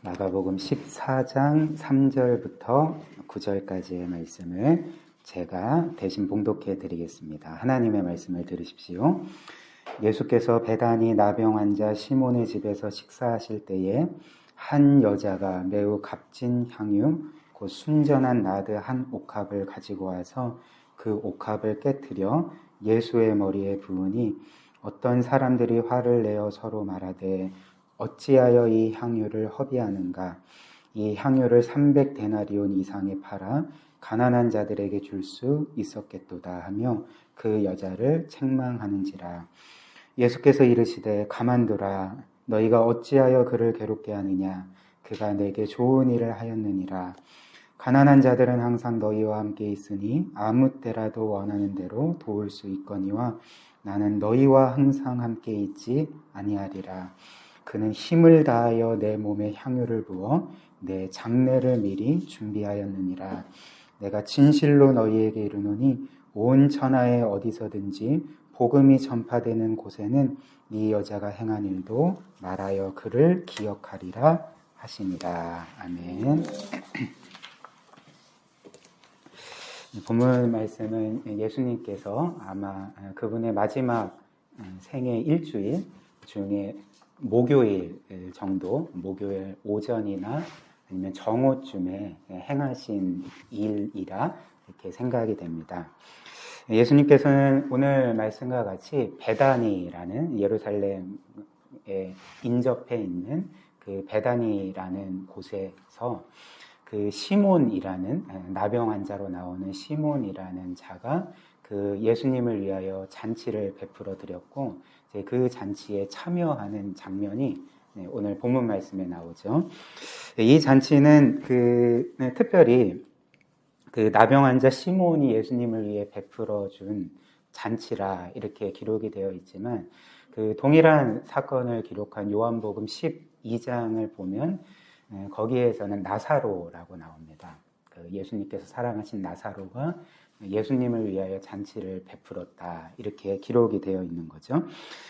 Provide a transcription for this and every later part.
마가복음 14장 3절부터 9절까지의 말씀을 제가 대신 봉독해 드리겠습니다. 하나님의 말씀을 들으십시오. 예수께서 베다니 나병 환자 시몬의 집에서 식사하실 때에 한 여자가 매우 값진 향유 곧 순전한 나드 한 옥합을 가지고 와서 그 옥합을 깨트려 예수의 머리에 부으니 어떤 사람들이 화를 내어 서로 말하되 어찌하여 이 향유를 허비하는가? 이 향유를 300데나리온 이상에 팔아 가난한 자들에게 줄 수 있었겠도다 하며 그 여자를 책망하는지라. 예수께서 이르시되 가만두라. 너희가 어찌하여 그를 괴롭게 하느냐? 그가 내게 좋은 일을 하였느니라. 가난한 자들은 항상 너희와 함께 있으니 아무 때라도 원하는 대로 도울 수 있거니와 나는 너희와 항상 함께 있지 아니하리라. 그는 힘을 다하여 내 몸에 향유를 부어 내 장례를 미리 준비하였느니라. 내가 진실로 너희에게 이르노니 온 천하에 어디서든지 복음이 전파되는 곳에는 이 여자가 행한 일도 말하여 그를 기억하리라 하시니라. 아멘. 본문 말씀은 예수님께서 아마 그분의 마지막 생애 일주일 중에 목요일 정도, 목요일 오전이나 아니면 정오쯤에 행하신 일이라 이렇게 생각이 됩니다. 예수님께서는 오늘 말씀과 같이 베다니라는 예루살렘에 인접해 있는 그 베다니라는 곳에서 그 시몬이라는 나병 환자로 나오는 시몬이라는 자가 그 예수님을 위하여 잔치를 베풀어 드렸고 그 잔치에 참여하는 장면이 오늘 본문 말씀에 나오죠. 이 잔치는 특별히 그 나병 환자 시몬이 예수님을 위해 베풀어 준 잔치라 이렇게 기록이 되어 있지만 그 동일한 사건을 기록한 요한복음 12장을 보면 거기에서는 나사로라고 나옵니다. 그 예수님께서 사랑하신 나사로가 예수님을 위하여 잔치를 베풀었다 이렇게 기록이 되어 있는 거죠.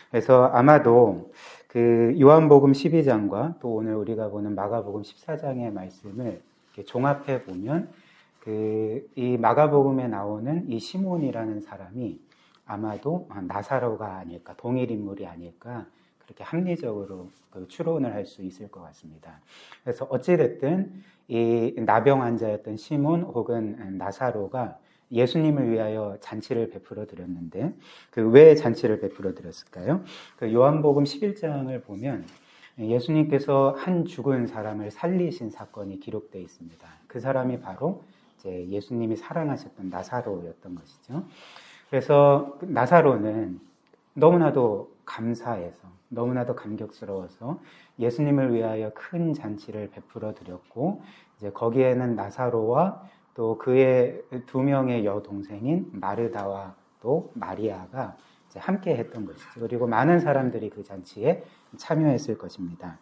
그래서 아마도 그 요한복음 12장과 또 오늘 우리가 보는 마가복음 14장의 말씀을 이렇게 종합해 보면 이 마가복음에 나오는 이 시몬이라는 사람이 아마도 나사로가 아닐까, 동일 인물이 아닐까 그렇게 합리적으로 추론을 할 수 있을 것 같습니다. 그래서 어찌됐든 이 나병 환자였던 시몬 혹은 나사로가 예수님을 위하여 잔치를 베풀어 드렸는데 왜 잔치를 베풀어 드렸을까요? 요한복음 11장을 보면 예수님께서 한 죽은 사람을 살리신 사건이 기록되어 있습니다. 그 사람이 바로 이제 예수님이 사랑하셨던 나사로였던 것이죠. 그래서 나사로는 너무나도 감사해서 너무나도 감격스러워서 예수님을 위하여 큰 잔치를 베풀어 드렸고 이제 거기에는 나사로와 또 그의 두 명의 여동생인 마르다와 또 마리아가 이제 함께 했던 것이죠. 그리고 많은 사람들이 그 잔치에 참여했을 것입니다.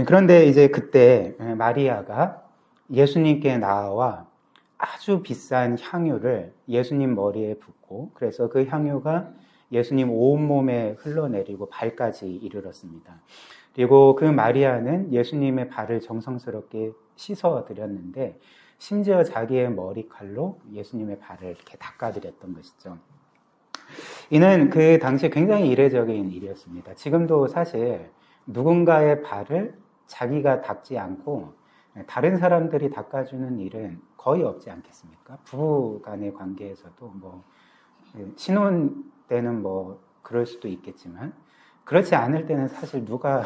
그런데 이제 그때 마리아가 예수님께 나와 아주 비싼 향유를 예수님 머리에 붓고 그래서 그 향유가 예수님 온몸에 흘러내리고 발까지 이르렀습니다. 그리고 그 마리아는 예수님의 발을 정성스럽게 씻어 드렸는데 심지어 자기의 머리칼로 예수님의 발을 이렇게 닦아드렸던 것이죠. 이는 그 당시 굉장히 이례적인 일이었습니다. 지금도 사실 누군가의 발을 자기가 닦지 않고 다른 사람들이 닦아주는 일은 거의 없지 않겠습니까? 부부 간의 관계에서도 신혼 때는 그럴 수도 있겠지만 그렇지 않을 때는 사실 누가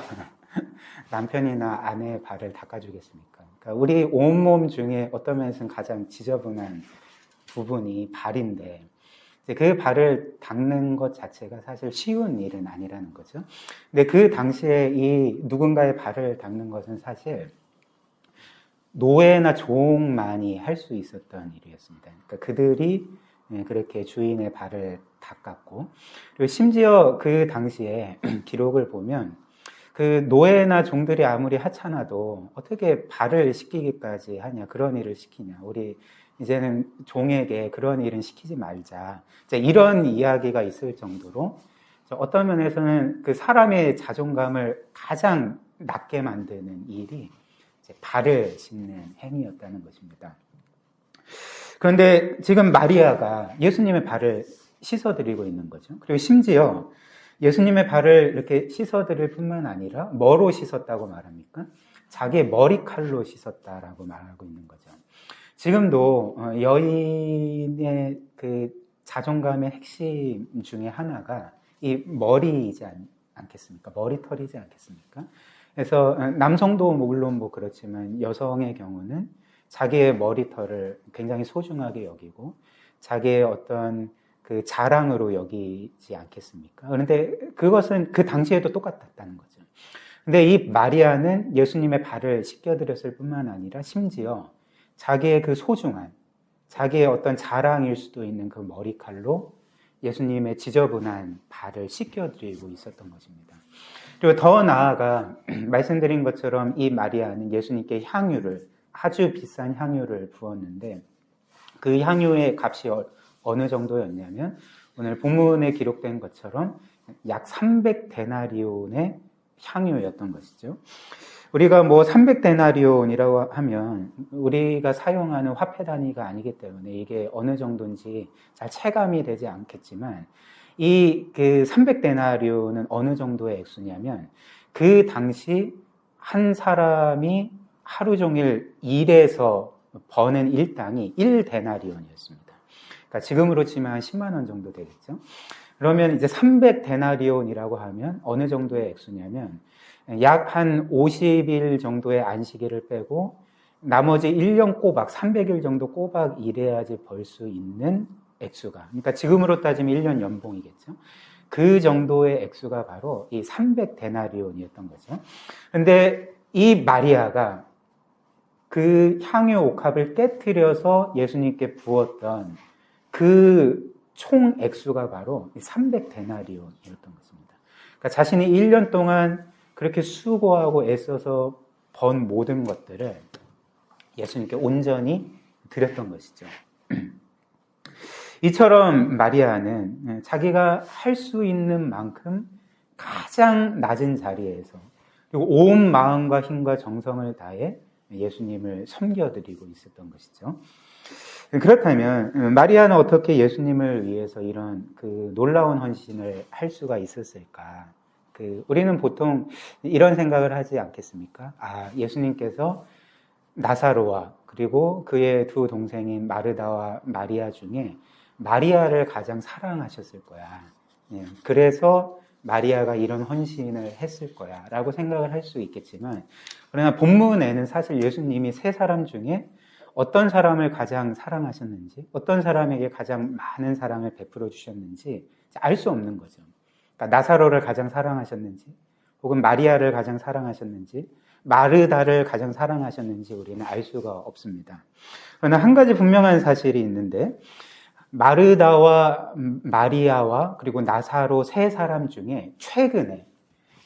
남편이나 아내의 발을 닦아주겠습니까? 그러니까 우리 온몸 중에 어떤 면에서는 가장 지저분한 부분이 발인데 그 발을 닦는 것 자체가 사실 쉬운 일은 아니라는 거죠. 근데 그 당시에 이 누군가의 발을 닦는 것은 사실 노예나 종만이 할 수 있었던 일이었습니다. 그러니까 그들이 그렇게 주인의 발을 닦았고 그리고 심지어 그 당시에 기록을 보면 그 노예나 종들이 아무리 하찮아도 어떻게 발을 씻기기까지 하냐, 그런 일을 시키냐. 우리 이제는 종에게 그런 일은 시키지 말자. 이런 이야기가 있을 정도로 어떤 면에서는 그 사람의 자존감을 가장 낮게 만드는 일이 발을 씻는 행위였다는 것입니다. 그런데 지금 마리아가 예수님의 발을 씻어드리고 있는 거죠. 그리고 심지어 예수님의 발을 이렇게 씻어드릴 뿐만 아니라 뭐로 씻었다고 말합니까? 자기의 머리칼로 씻었다라고 말하고 있는 거죠. 지금도 여인의 그 자존감의 핵심 중에 하나가 이 머리이지 않겠습니까? 머리털이지 않겠습니까? 그래서 남성도 물론 그렇지만 여성의 경우는 자기의 머리털을 굉장히 소중하게 여기고 자기의 어떤 그 자랑으로 여기지 않겠습니까? 그런데 그것은 그 당시에도 똑같았다는 거죠. 근데 이 마리아는 예수님의 발을 씻겨드렸을 뿐만 아니라 심지어 자기의 그 소중한, 자기의 어떤 자랑일 수도 있는 그 머리칼로 예수님의 지저분한 발을 씻겨드리고 있었던 것입니다. 그리고 더 나아가 말씀드린 것처럼 이 마리아는 예수님께 향유를, 아주 비싼 향유를 부었는데 그 향유의 값이 어느 정도였냐면 오늘 본문에 기록된 것처럼 약 300데나리온의 향유였던 것이죠. 우리가 300데나리온이라고 하면 우리가 사용하는 화폐 단위가 아니기 때문에 이게 어느 정도인지 잘 체감이 되지 않겠지만 이 그 300데나리온은 어느 정도의 액수냐면 그 당시 한 사람이 하루 종일 일해서 버는 일당이 1데나리온이었습니다. 그러니까 지금으로 치면 10만 원 정도 되겠죠. 그러면 이제 300데나리온이라고 하면 어느 정도의 액수냐면 약 한 50일 정도의 안식일을 빼고 나머지 1년 꼬박 300일 정도 꼬박 일해야지 벌 수 있는 액수가, 그러니까 지금으로 따지면 1년 연봉이겠죠. 그 정도의 액수가 바로 이 300데나리온이었던 거죠. 그런데 이 마리아가 그 향유 옥합을 깨트려서 예수님께 부었던 그 총 액수가 바로 300데나리온이었던 것입니다. 그러니까 자신이 1년 동안 그렇게 수고하고 애써서 번 모든 것들을 예수님께 온전히 드렸던 것이죠. 이처럼 마리아는 자기가 할 수 있는 만큼 가장 낮은 자리에서 그리고 온 마음과 힘과 정성을 다해 예수님을 섬겨드리고 있었던 것이죠. 그렇다면 마리아는 어떻게 예수님을 위해서 이런 그 놀라운 헌신을 할 수가 있었을까? 우리는 보통 이런 생각을 하지 않겠습니까? 예수님께서 나사로와 그리고 그의 두 동생인 마르다와 마리아 중에 마리아를 가장 사랑하셨을 거야. 그래서 마리아가 이런 헌신을 했을 거야 라고 생각을 할 수 있겠지만, 그러나 본문에는 사실 예수님이 세 사람 중에 어떤 사람을 가장 사랑하셨는지, 어떤 사람에게 가장 많은 사랑을 베풀어 주셨는지 알 수 없는 거죠. 그러니까 나사로를 가장 사랑하셨는지, 혹은 마리아를 가장 사랑하셨는지, 마르다를 가장 사랑하셨는지 우리는 알 수가 없습니다. 그러나 한 가지 분명한 사실이 있는데, 마르다와 마리아와 그리고 나사로 세 사람 중에 최근에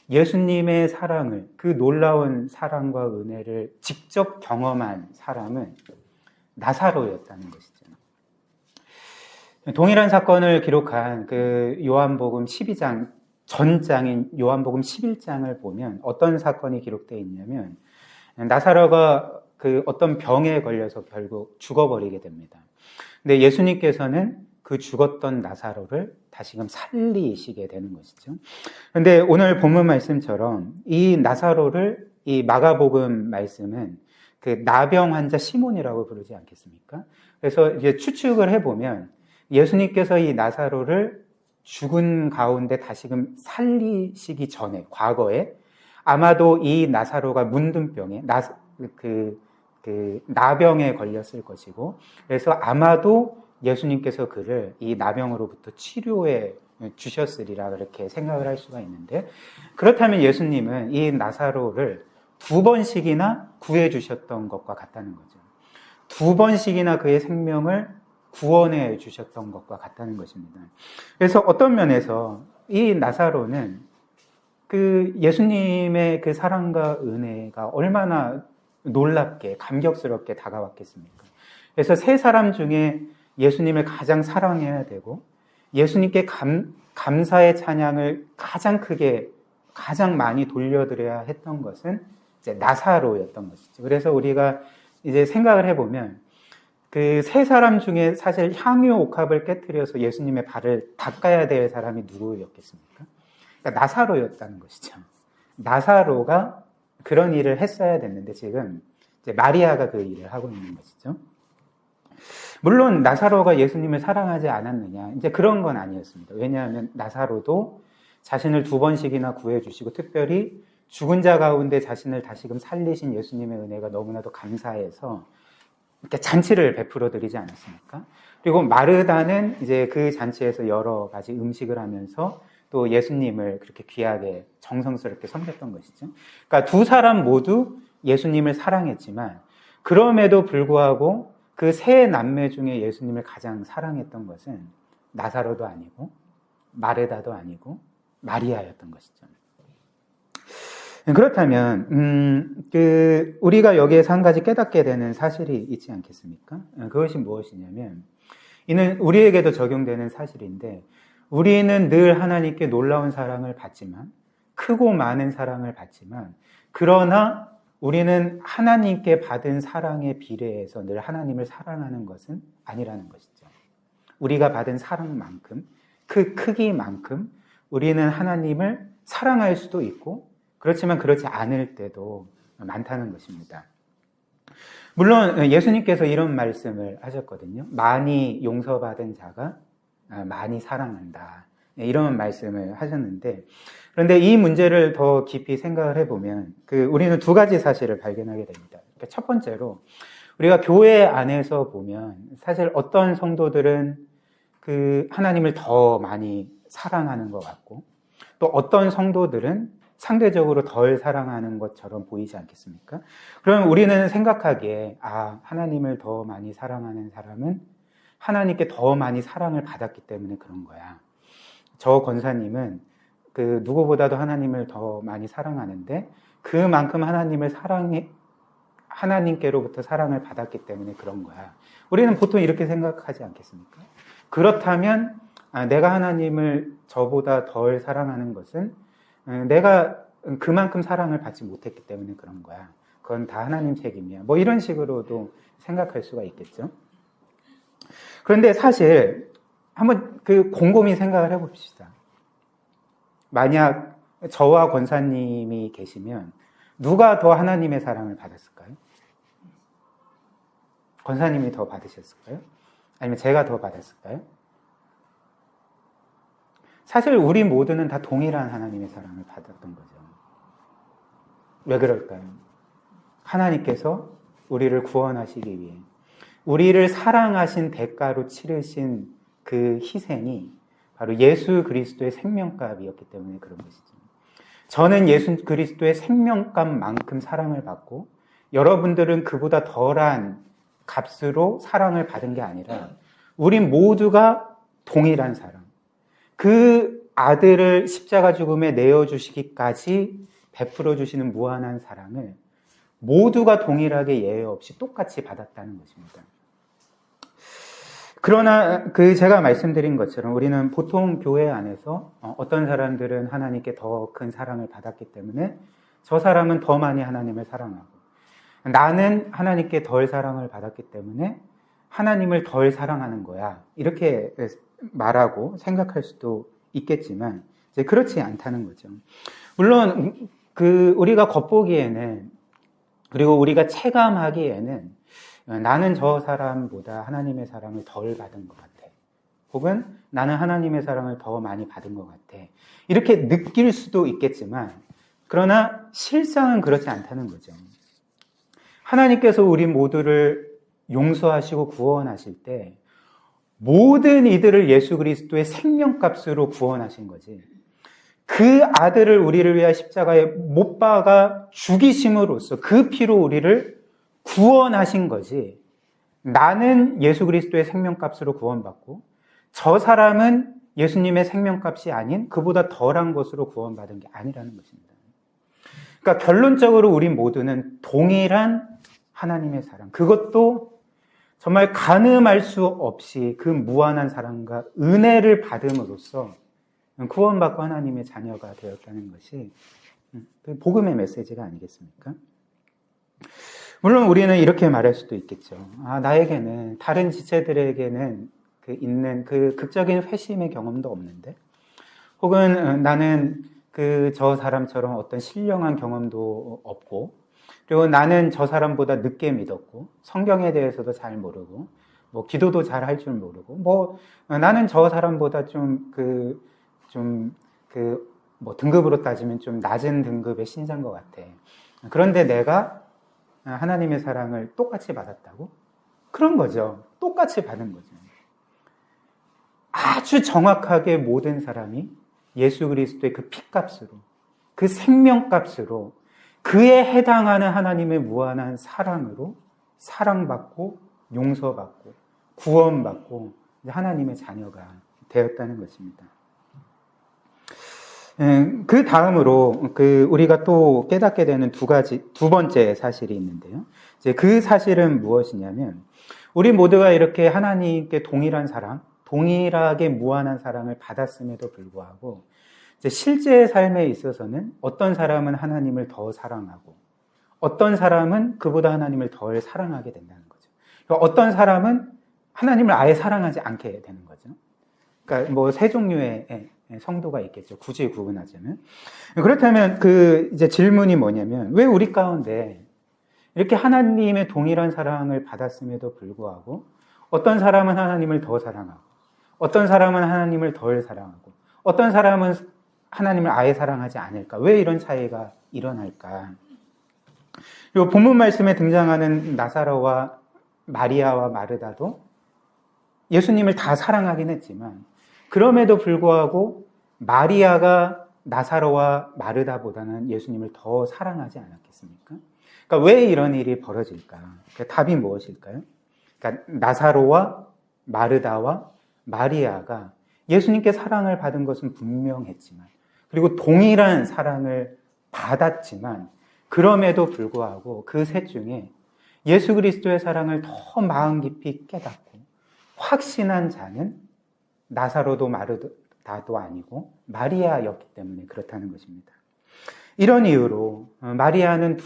예수님의 사랑을, 그 놀라운 사랑과 은혜를 직접 경험한 사람은 나사로였다는 것이죠. 동일한 사건을 기록한 그 요한복음 12장 전장인 요한복음 11장을 보면 어떤 사건이 기록되어 있냐면, 나사로가 그 어떤 병에 걸려서 결국 죽어버리게 됩니다. 근데 예수님께서는 그 죽었던 나사로를 다시금 살리시게 되는 것이죠. 그런데 오늘 본문 말씀처럼 이 나사로를 이 마가복음 말씀은 그 나병 환자 시몬이라고 부르지 않겠습니까? 그래서 이제 추측을 해보면 예수님께서 이 나사로를 죽은 가운데 다시금 살리시기 전에, 과거에 아마도 이 나사로가 문둥병에 나병에 걸렸을 것이고, 그래서 아마도 예수님께서 그를 이 나병으로부터 치료해 주셨으리라 그렇게 생각을 할 수가 있는데, 그렇다면 예수님은 이 나사로를 2번씩이나 구해 주셨던 것과 같다는 거죠. 2번씩이나 그의 생명을 구원해 주셨던 것과 같다는 것입니다. 그래서 어떤 면에서 이 나사로는 그 예수님의 그 사랑과 은혜가 얼마나 놀랍게 감격스럽게 다가왔겠습니까? 그래서 세 사람 중에 예수님을 가장 사랑해야 되고 예수님께 감사의 찬양을 가장 크게 가장 많이 돌려드려야 했던 것은 이제 나사로였던 것이죠. 그래서 우리가 이제 생각을 해보면 그 세 사람 중에 사실 향유 옥합을 깨뜨려서 예수님의 발을 닦아야 될 사람이 누구였겠습니까? 그러니까 나사로였다는 것이죠. 나사로가 그런 일을 했어야 됐는데 지금 이제 마리아가 그 일을 하고 있는 것이죠. 물론 나사로가 예수님을 사랑하지 않았느냐, 이제 그런 건 아니었습니다. 왜냐하면 나사로도 자신을 2번씩이나 구해주시고 특별히 죽은 자 가운데 자신을 다시금 살리신 예수님의 은혜가 너무나도 감사해서 이렇게 잔치를 베풀어 드리지 않았습니까? 그리고 마르다는 이제 그 잔치에서 여러 가지 음식을 하면서 또 예수님을 그렇게 귀하게 정성스럽게 섬겼던 것이죠. 그러니까 두 사람 모두 예수님을 사랑했지만 그럼에도 불구하고 그 세 남매 중에 예수님을 가장 사랑했던 것은 나사로도 아니고 마르다도 아니고 마리아였던 것이죠. 그렇다면 우리가 여기에서 한 가지 깨닫게 되는 사실이 있지 않겠습니까? 그것이 무엇이냐면 이는 우리에게도 적용되는 사실인데 우리는 늘 하나님께 놀라운 사랑을 받지만 크고 많은 사랑을 받지만 그러나 우리는 하나님께 받은 사랑에 비례해서 늘 하나님을 사랑하는 것은 아니라는 것이죠. 우리가 받은 사랑만큼 그 크기만큼 우리는 하나님을 사랑할 수도 있고 그렇지만 그렇지 않을 때도 많다는 것입니다. 물론 예수님께서 이런 말씀을 하셨거든요. 많이 용서받은 자가 많이 사랑한다. 이런 말씀을 하셨는데 그런데 이 문제를 더 깊이 생각을 해보면 우리는 두 가지 사실을 발견하게 됩니다. 그러니까 첫 번째로 우리가 교회 안에서 보면 사실 어떤 성도들은 하나님을 더 많이 사랑하는 것 같고 또 어떤 성도들은 상대적으로 덜 사랑하는 것처럼 보이지 않겠습니까? 그럼 우리는 생각하기에 하나님을 더 많이 사랑하는 사람은 하나님께 더 많이 사랑을 받았기 때문에 그런 거야. 저 권사님은 누구보다도 하나님을 더 많이 사랑하는데 그만큼 하나님께로부터 사랑을 받았기 때문에 그런 거야. 우리는 보통 이렇게 생각하지 않겠습니까? 그렇다면 내가 하나님을 저보다 덜 사랑하는 것은 내가 그만큼 사랑을 받지 못했기 때문에 그런 거야. 그건 다 하나님 책임이야. 뭐 이런 식으로도 생각할 수가 있겠죠. 그런데 사실 한번 곰곰이 생각을 해봅시다. 만약 저와 권사님이 계시면 누가 더 하나님의 사랑을 받았을까요? 권사님이 더 받으셨을까요? 아니면 제가 더 받았을까요? 사실 우리 모두는 다 동일한 하나님의 사랑을 받았던 거죠. 왜 그럴까요? 하나님께서 우리를 구원하시기 위해 우리를 사랑하신 대가로 치르신 그 희생이 바로 예수 그리스도의 생명값이었기 때문에 그런 것이죠. 저는 예수 그리스도의 생명값만큼 사랑을 받고 여러분들은 그보다 덜한 값으로 사랑을 받은 게 아니라 우리 모두가 동일한 사랑, 그 아들을 십자가 죽음에 내어주시기까지 베풀어 주시는 무한한 사랑을 모두가 동일하게 예외 없이 똑같이 받았다는 것입니다. 그러나 제가 말씀드린 것처럼 우리는 보통 교회 안에서 어떤 사람들은 하나님께 더 큰 사랑을 받았기 때문에 저 사람은 더 많이 하나님을 사랑하고 나는 하나님께 덜 사랑을 받았기 때문에 하나님을 덜 사랑하는 거야. 이렇게 말하고 생각할 수도 있겠지만 이제 그렇지 않다는 거죠. 물론 우리가 겉보기에는 그리고 우리가 체감하기에는 나는 저 사람보다 하나님의 사랑을 덜 받은 것 같아. 혹은 나는 하나님의 사랑을 더 많이 받은 것 같아. 이렇게 느낄 수도 있겠지만 그러나 실상은 그렇지 않다는 거죠. 하나님께서 우리 모두를 용서하시고 구원하실 때 모든 이들을 예수 그리스도의 생명값으로 구원하신 거지. 그 아들을 우리를 위하여 십자가에 못 박아 죽이심으로써 그 피로 우리를 구원하신 거지. 나는 예수 그리스도의 생명값으로 구원받고 저 사람은 예수님의 생명값이 아닌 그보다 덜한 것으로 구원받은 게 아니라는 것입니다. 그러니까 결론적으로 우리 모두는 동일한 하나님의 사랑, 그것도 정말 가늠할 수 없이 그 무한한 사랑과 은혜를 받음으로써 구원받고 하나님의 자녀가 되었다는 것이 복음의 메시지가 아니겠습니까? 물론 우리는 이렇게 말할 수도 있겠죠. 나에게는, 다른 지체들에게는 있는 그 극적인 회심의 경험도 없는데, 혹은 나는 저 사람처럼 어떤 신령한 경험도 없고, 그리고 나는 저 사람보다 늦게 믿었고, 성경에 대해서도 잘 모르고, 뭐 기도도 잘 할 줄 모르고, 나는 저 사람보다 뭐 등급으로 따지면 좀 낮은 등급의 신자인 것 같아. 그런데 내가 하나님의 사랑을 똑같이 받았다고? 그런 거죠. 똑같이 받은 거죠. 아주 정확하게 모든 사람이 예수 그리스도의 그 피값으로, 그 생명값으로, 그에 해당하는 하나님의 무한한 사랑으로 사랑받고 용서받고 구원받고 하나님의 자녀가 되었다는 것입니다. 그 다음으로 우리가 또 깨닫게 되는 두 번째 사실이 있는데요. 이제 그 사실은 무엇이냐면, 우리 모두가 이렇게 하나님께 동일한 사랑, 동일하게 무한한 사랑을 받았음에도 불구하고, 이제 실제 삶에 있어서는 어떤 사람은 하나님을 더 사랑하고, 어떤 사람은 그보다 하나님을 덜 사랑하게 된다는 거죠. 그러니까 어떤 사람은 하나님을 아예 사랑하지 않게 되는 거죠. 그러니까 뭐 세 종류의 성도가 있겠죠. 굳이 구분하자면. 그렇다면 이제 질문이 뭐냐면, 왜 우리 가운데 이렇게 하나님의 동일한 사랑을 받았음에도 불구하고 어떤 사람은 하나님을 더 사랑하고, 어떤 사람은 하나님을 덜 사랑하고, 어떤 사람은 하나님을 아예 사랑하지 않을까? 왜 이런 차이가 일어날까? 그리고 본문 말씀에 등장하는 나사로와 마리아와 마르다도 예수님을 다 사랑하긴 했지만, 그럼에도 불구하고 마리아가 나사로와 마르다보다는 예수님을 더 사랑하지 않았겠습니까? 그러니까 왜 이런 일이 벌어질까? 그러니까 답이 무엇일까요? 그러니까 나사로와 마르다와 마리아가 예수님께 사랑을 받은 것은 분명했지만, 그리고 동일한 사랑을 받았지만, 그럼에도 불구하고 그 셋 중에 예수 그리스도의 사랑을 더 마음 깊이 깨닫고 확신한 자는 나사로도 마르다도 아니고 마리아였기 때문에 그렇다는 것입니다. 이런 이유로 마리아는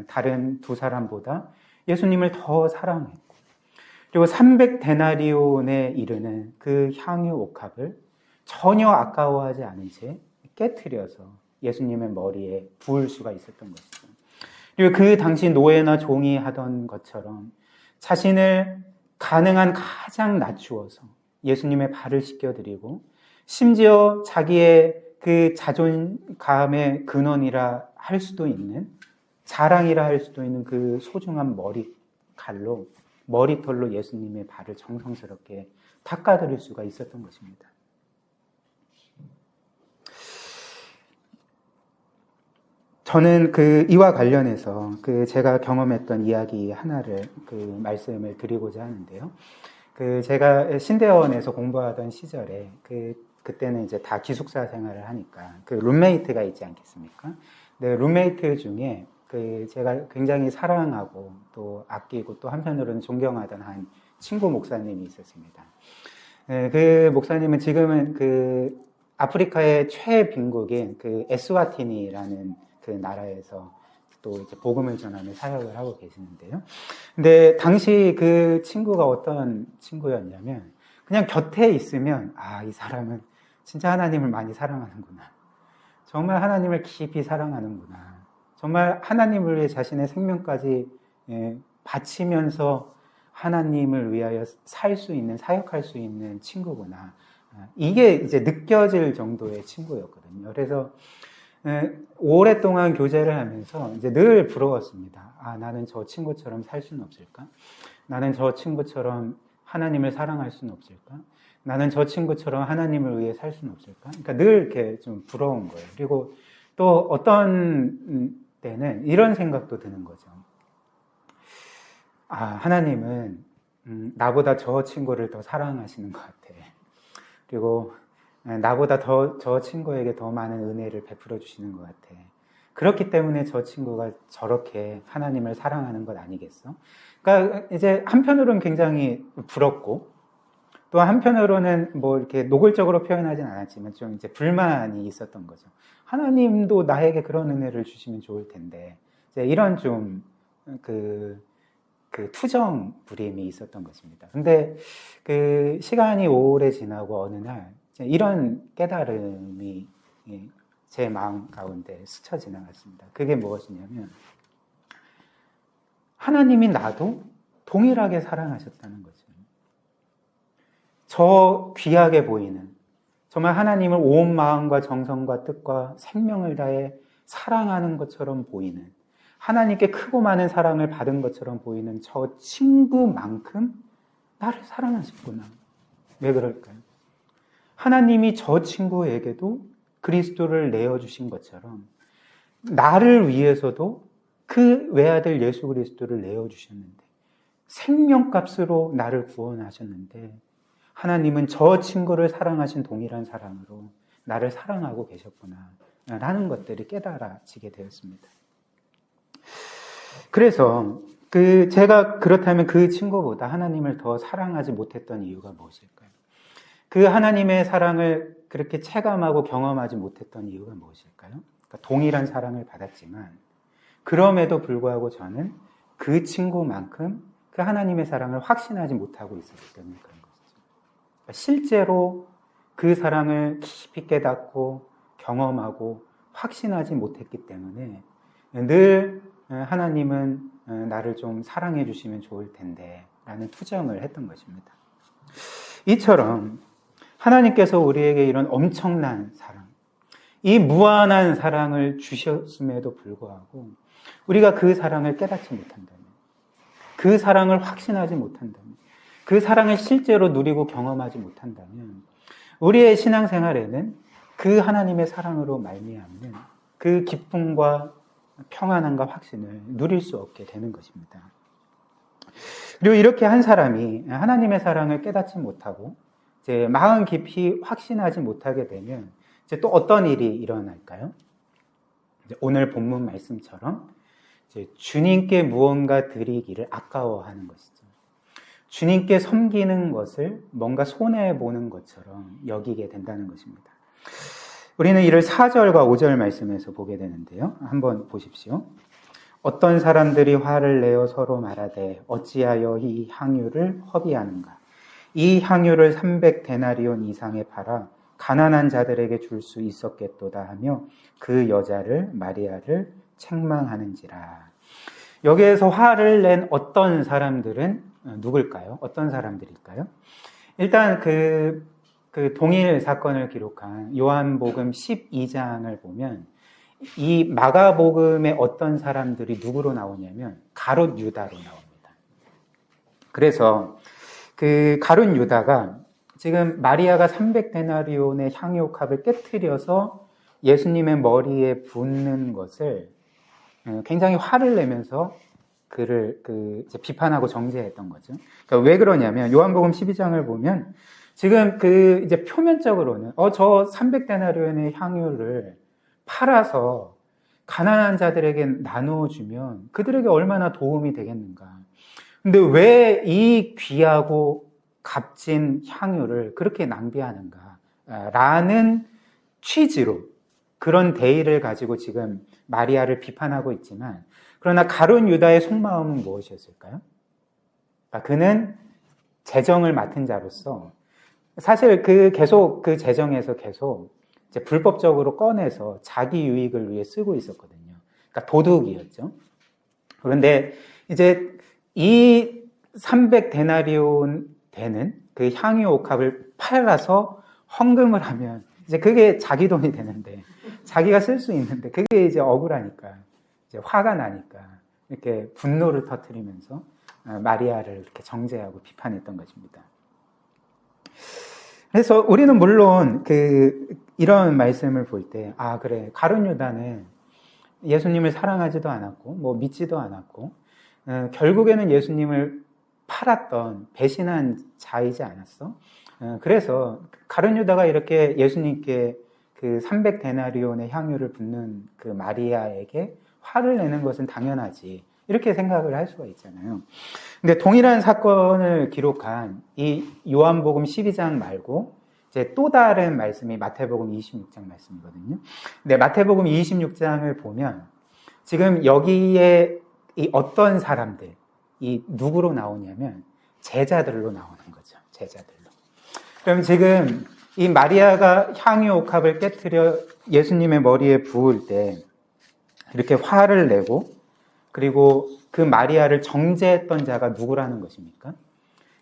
다른 두 사람보다 예수님을 더 사랑했고, 그리고 300데나리온에 이르는 그 향유 옥합을 전혀 아까워하지 않은 채 깨트려서 예수님의 머리에 부을 수가 있었던 것이죠. 그리고 그 당시 노예나 종이 하던 것처럼 자신을 가능한 가장 낮추어서 예수님의 발을 씻겨드리고, 심지어 자기의 그 자존감의 근원이라 할 수도 있는, 자랑이라 할 수도 있는 그 소중한 머리털로 예수님의 발을 정성스럽게 닦아드릴 수가 있었던 것입니다. 저는 이와 관련해서 제가 경험했던 이야기 하나를 말씀을 드리고자 하는데요. 제가 신대원에서 공부하던 시절에 그때는 이제 다 기숙사 생활을 하니까 룸메이트가 있지 않겠습니까? 네, 룸메이트 중에 제가 굉장히 사랑하고 또 아끼고 또 한편으로는 존경하던 한 친구 목사님이 있었습니다. 그 목사님은 지금은 아프리카의 최빈국인 에스와티니라는 나라에서 또 이제 복음을 전하는 사역을 하고 계시는데요. 근데 당시 그 친구가 어떤 친구였냐면, 그냥 곁에 있으면 이 사람은 진짜 하나님을 많이 사랑하는구나, 정말 하나님을 깊이 사랑하는구나, 정말 하나님을 위해 자신의 생명까지 바치면서 하나님을 위하여 살 수 있는, 사역할 수 있는 친구구나, 이게 이제 느껴질 정도의 친구였거든요. 그래서 오랫동안 교제를 하면서 이제 늘 부러웠습니다. 나는 저 친구처럼 살 수는 없을까? 나는 저 친구처럼 하나님을 사랑할 수는 없을까? 나는 저 친구처럼 하나님을 위해 살 수는 없을까? 그러니까 늘 이렇게 좀 부러운 거예요. 그리고 또 어떤 때는 이런 생각도 드는 거죠. 하나님은 나보다 저 친구를 더 사랑하시는 것 같아. 그리고 나보다 저 친구에게 더 많은 은혜를 베풀어 주시는 것 같아. 그렇기 때문에 저 친구가 저렇게 하나님을 사랑하는 것 아니겠어? 그러니까 이제 한편으로는 굉장히 부럽고, 또 한편으로는 뭐 이렇게 노골적으로 표현하진 않았지만 좀 이제 불만이 있었던 거죠. 하나님도 나에게 그런 은혜를 주시면 좋을 텐데 이제 이런 좀 그 투정 부림이 있었던 것입니다. 근데 그 시간이 오래 지나고 어느 날 이런 깨달음이 제 마음 가운데 스쳐 지나갔습니다. 그게 무엇이냐면 하나님이 나도 동일하게 사랑하셨다는 거죠. 저 귀하게 보이는, 정말 하나님을 온 마음과 정성과 뜻과 생명을 다해 사랑하는 것처럼 보이는, 하나님께 크고 많은 사랑을 받은 것처럼 보이는 저 친구만큼 나를 사랑하셨구나. 왜 그럴까요? 하나님이 저 친구에게도 그리스도를 내어주신 것처럼 나를 위해서도 그 외아들 예수 그리스도를 내어주셨는데, 생명값으로 나를 구원하셨는데, 하나님은 저 친구를 사랑하신 동일한 사랑으로 나를 사랑하고 계셨구나 라는 것들이 깨달아지게 되었습니다. 그래서 제가 그렇다면 그 친구보다 하나님을 더 사랑하지 못했던 이유가 무엇일까요? 그 하나님의 사랑을 그렇게 체감하고 경험하지 못했던 이유가 무엇일까요? 그러니까 동일한 사랑을 받았지만 그럼에도 불구하고 저는 그 친구만큼 그 하나님의 사랑을 확신하지 못하고 있었기 때문에 그런 것이죠. 그러니까 실제로 그 사랑을 깊이 깨닫고 경험하고 확신하지 못했기 때문에 늘 하나님은 나를 좀 사랑해 주시면 좋을 텐데 라는 투정을 했던 것입니다. 이처럼 하나님께서 우리에게 이런 엄청난 사랑, 이 무한한 사랑을 주셨음에도 불구하고 우리가 그 사랑을 깨닫지 못한다면, 그 사랑을 확신하지 못한다면, 그 사랑을 실제로 누리고 경험하지 못한다면 우리의 신앙생활에는 그 하나님의 사랑으로 말미암는 그 기쁨과 평안함과 확신을 누릴 수 없게 되는 것입니다. 그리고 이렇게 한 사람이 하나님의 사랑을 깨닫지 못하고 이제 마음 깊이 확신하지 못하게 되면 이제 또 어떤 일이 일어날까요? 이제 오늘 본문 말씀처럼 이제 주님께 무언가 드리기를 아까워하는 것이죠. 주님께 섬기는 것을 뭔가 손해보는 것처럼 여기게 된다는 것입니다. 우리는 이를 4절과 5절 말씀에서 보게 되는데요. 한번 보십시오. 어떤 사람들이 화를 내어 서로 말하되 어찌하여 이 향유를 허비하는가? 이 향유를 300데나리온 이상에 팔아 가난한 자들에게 줄 수 있었겠도다 하며 그 여자를 마리아를 책망하는지라. 여기에서 화를 낸 어떤 사람들은 누굴까요? 어떤 사람들일까요? 일단 그 동일 사건을 기록한 요한복음 12장을 보면 이 마가복음의 어떤 사람들이 누구로 나오냐면 가룟 유다로 나옵니다. 그래서 그 가룟 유다가 지금 마리아가 300데나리온의 향유값을 깨트려서 예수님의 머리에 붓는 것을 굉장히 화를 내면서 그를 이제 비판하고 정죄했던 거죠. 그러니까 왜 그러냐면 요한복음 12장을 보면 지금 이제 표면적으로는 저 300데나리온의 향유를 팔아서 가난한 자들에게 나누어주면 그들에게 얼마나 도움이 되겠는가. 근데 왜 이 귀하고 값진 향유를 그렇게 낭비하는가 라는 취지로 그런 대의를 가지고 지금 마리아를 비판하고 있지만, 그러나 가룟 유다의 속마음은 무엇이었을까요? 그는 재정을 맡은 자로서 사실 계속 그 재정에서 계속 이제 불법적으로 꺼내서 자기 유익을 위해 쓰고 있었거든요. 그러니까 도둑이었죠. 그런데 이제 이 300데나리온 되는 그 향유 옥합을 팔아서 헌금을 하면 이제 그게 자기 돈이 되는데, 자기가 쓸 수 있는데 그게 이제 억울하니까, 이제 화가 나니까 이렇게 분노를 터뜨리면서 마리아를 이렇게 정죄하고 비판했던 것입니다. 그래서 우리는 물론 이런 말씀을 볼 때, 그래, 가룟 유다는 예수님을 사랑하지도 않았고 뭐 믿지도 않았고 결국에는 예수님을 팔았던 배신한 자이지 않았어? 그래서 가룟 유다가 이렇게 예수님께 그 300데나리온의 향유를 붓는 그 마리아에게 화를 내는 것은 당연하지, 이렇게 생각을 할 수가 있잖아요. 근데 동일한 사건을 기록한 이 요한복음 12장 말고 이제 또 다른 말씀이 마태복음 26장 말씀이거든요. 근데 마태복음 26장을 보면 지금 여기에 이 어떤 사람들, 이 누구로 나오냐면 제자들로 나오는 거죠. 제자들로. 그럼 지금 이 마리아가 향유 옥합을 깨트려 예수님의 머리에 부을 때 이렇게 화를 내고 그리고 그 마리아를 정죄했던 자가 누구라는 것입니까?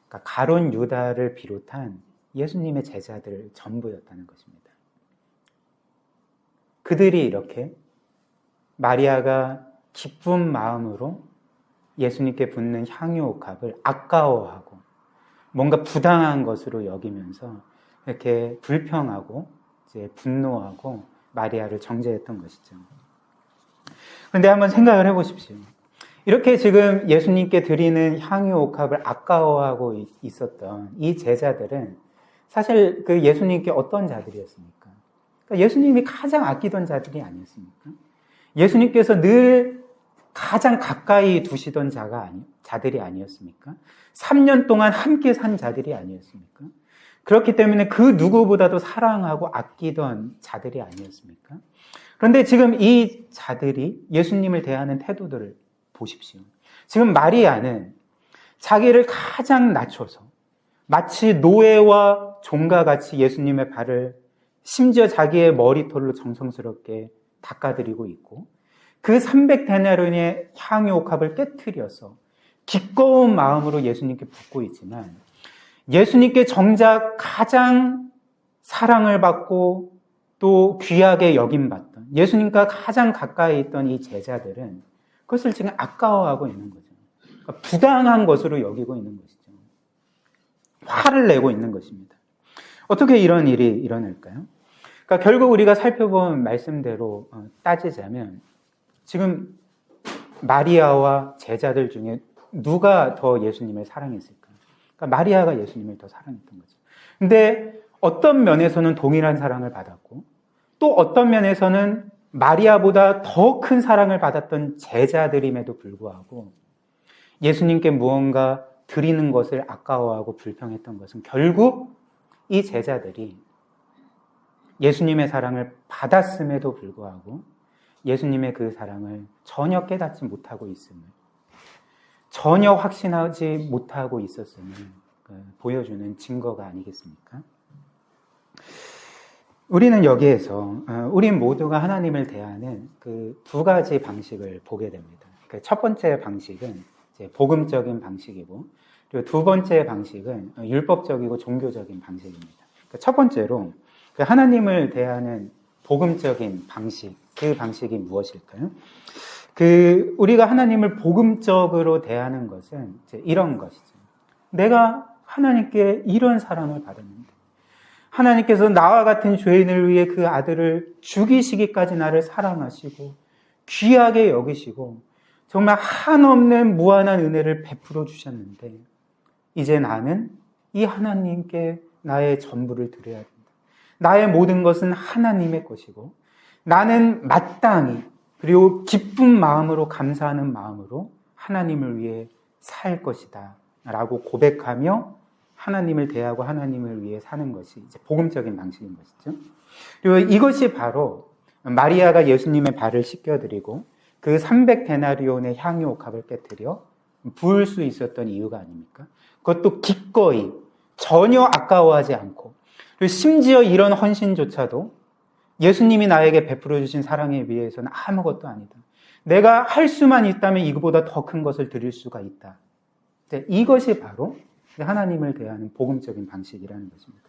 그러니까 가룟 유다를 비롯한 예수님의 제자들 전부였다는 것입니다. 그들이 이렇게 마리아가 기쁜 마음으로 예수님께 붓는 향유 옥합을 아까워하고 뭔가 부당한 것으로 여기면서 이렇게 불평하고 이제 분노하고 마리아를 정죄했던 것이죠. 그런데 한번 생각을 해보십시오. 이렇게 지금 예수님께 드리는 향유 옥합을 아까워하고 있었던 이 제자들은 사실 그 예수님께 어떤 자들이었습니까? 그러니까 예수님이 가장 아끼던 자들이 아니었습니까? 예수님께서 늘 가장 가까이 두시던 자들이 아니었습니까? 3년 동안 함께 산 자들이 아니었습니까? 그렇기 때문에 그 누구보다도 사랑하고 아끼던 자들이 아니었습니까? 그런데 지금 이 자들이 예수님을 대하는 태도들을 보십시오. 지금 마리아는 자기를 가장 낮춰서 마치 노예와 종과 같이 예수님의 발을 심지어 자기의 머리털로 정성스럽게 닦아드리고 있고 그 300데나리온의 향유 옥합을 깨트려서 기꺼운 마음으로 예수님께 붓고 있지만 예수님께 정작 가장 사랑을 받고 또 귀하게 여김받던 예수님과 가장 가까이 있던 이 제자들은 그것을 지금 아까워하고 있는 거죠. 그러니까 부당한 것으로 여기고 있는 것이죠. 화를 내고 있는 것입니다. 어떻게 이런 일이 일어날까요? 그러니까 결국 우리가 살펴본 말씀대로 따지자면 지금 마리아와 제자들 중에 누가 더 예수님을 사랑했을까? 그러니까 마리아가 예수님을 더 사랑했던 거죠. 근데 어떤 면에서는 동일한 사랑을 받았고 또 어떤 면에서는 마리아보다 더 큰 사랑을 받았던 제자들임에도 불구하고 예수님께 무언가 드리는 것을 아까워하고 불평했던 것은 결국 이 제자들이 예수님의 사랑을 받았음에도 불구하고 예수님의 그 사랑을 전혀 깨닫지 못하고 있음을, 전혀 확신하지 못하고 있었음을 보여주는 증거가 아니겠습니까? 우리는 여기에서 우리 모두가 하나님을 대하는 그 두 가지 방식을 보게 됩니다. 첫 번째 방식은 이제 복음적인 방식이고, 그리고 두 번째 방식은 율법적이고 종교적인 방식입니다. 첫 번째로 하나님을 대하는 복음적인 방식, 그 방식이 무엇일까요? 우리가 하나님을 복음적으로 대하는 것은 이제 이런 것이죠. 내가 하나님께 이런 사랑을 받았는데, 하나님께서 나와 같은 죄인을 위해 그 아들을 죽이시기까지 나를 사랑하시고, 귀하게 여기시고, 정말 한없는 무한한 은혜를 베풀어 주셨는데, 이제 나는 이 하나님께 나의 전부를 드려야 된다. 나의 모든 것은 하나님의 것이고, 나는 마땅히 그리고 기쁜 마음으로 감사하는 마음으로 하나님을 위해 살 것이다 라고 고백하며 하나님을 대하고 하나님을 위해 사는 것이 이제 복음적인 방식인 것이죠. 그리고 이것이 바로 마리아가 예수님의 발을 씻겨드리고 그 300데나리온의 향유 옥합을 깨뜨려 부을 수 있었던 이유가 아닙니까? 그것도 기꺼이 전혀 아까워하지 않고, 그리고 심지어 이런 헌신조차도 예수님이 나에게 베풀어 주신 사랑에 비해서는 아무것도 아니다. 내가 할 수만 있다면 이거보다 더 큰 것을 드릴 수가 있다. 이것이 바로 하나님을 대하는 복음적인 방식이라는 것입니다.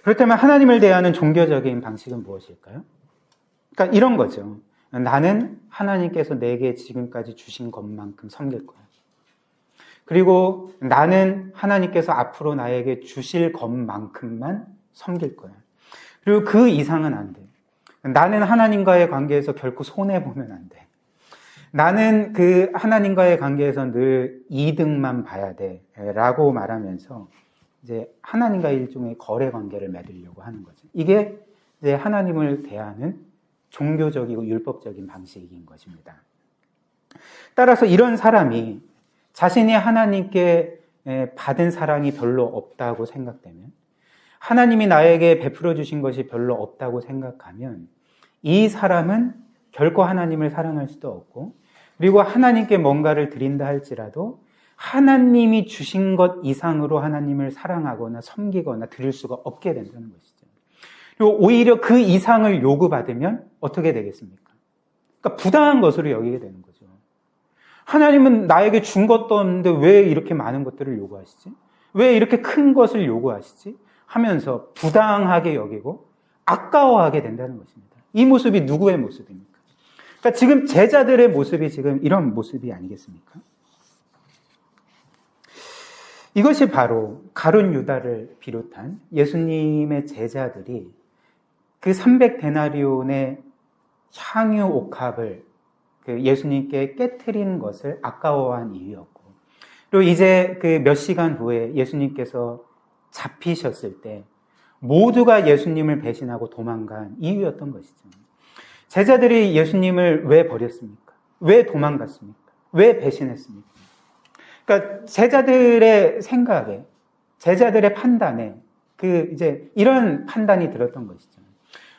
그렇다면 하나님을 대하는 종교적인 방식은 무엇일까요? 그러니까 이런 거죠. 나는 하나님께서 내게 지금까지 주신 것만큼 섬길 거야. 그리고 나는 하나님께서 앞으로 나에게 주실 것만큼만 섬길 거야. 그리고 그 이상은 안 돼. 나는 하나님과의 관계에서 결코 손해보면 안 돼. 나는 그 하나님과의 관계에서 늘 이득만 봐야 돼. 라고 말하면서 이제 하나님과 일종의 거래 관계를 맺으려고 하는 거죠. 이게 이제 하나님을 대하는 종교적이고 율법적인 방식인 것입니다. 따라서 이런 사람이 자신이 하나님께 받은 사랑이 별로 없다고 생각되면, 하나님이 나에게 베풀어 주신 것이 별로 없다고 생각하면 이 사람은 결코 하나님을 사랑할 수도 없고, 그리고 하나님께 뭔가를 드린다 할지라도 하나님이 주신 것 이상으로 하나님을 사랑하거나 섬기거나 드릴 수가 없게 된다는 것이죠. 그리고 오히려 그 이상을 요구받으면 어떻게 되겠습니까? 그러니까 부당한 것으로 여기게 되는 거죠. 하나님은 나에게 준 것도 없는데 왜 이렇게 많은 것들을 요구하시지? 왜 이렇게 큰 것을 요구하시지? 하면서 부당하게 여기고 아까워하게 된다는 것입니다. 이 모습이 누구의 모습입니까? 그러니까 지금 제자들의 모습이 지금 이런 모습이 아니겠습니까? 이것이 바로 가룟 유다를 비롯한 예수님의 제자들이 그 300데나리온의 향유 옥합을 예수님께 깨트린 것을 아까워한 이유였고, 그리고 이제 그 몇 시간 후에 예수님께서 잡히셨을 때 모두가 예수님을 배신하고 도망간 이유였던 것이죠. 제자들이 예수님을 왜 버렸습니까? 왜 도망갔습니까? 왜 배신했습니까? 그러니까 제자들의 생각에, 제자들의 판단에 이제 이런 판단이 들었던 것이죠.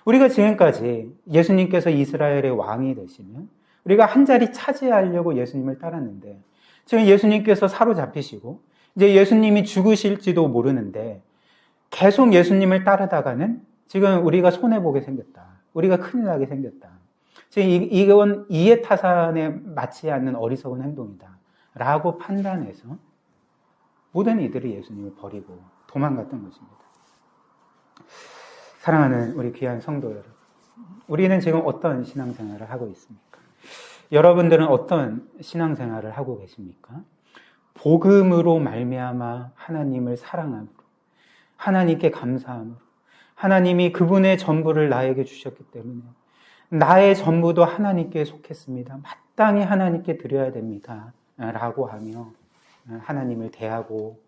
우리가 지금까지 예수님께서 이스라엘의 왕이 되시면 우리가 한 자리 차지하려고 예수님을 따랐는데, 지금 예수님께서 사로잡히시고 이제 예수님이 죽으실지도 모르는데 계속 예수님을 따르다가는 지금 우리가 손해보게 생겼다. 우리가 큰일 나게 생겼다. 지금 이건 이해타산에 맞지 않는 어리석은 행동이다. 라고 판단해서 모든 이들이 예수님을 버리고 도망갔던 것입니다. 사랑하는 우리 귀한 성도 여러분, 우리는 지금 어떤 신앙생활을 하고 있습니까? 여러분들은 어떤 신앙생활을 하고 계십니까? 복음으로 말미암아 하나님을 사랑함으로, 하나님께 감사함으로, 하나님이 그분의 전부를 나에게 주셨기 때문에 나의 전부도 하나님께 속했습니다. 마땅히 하나님께 드려야 됩니다. 라고 하며 하나님을 대하고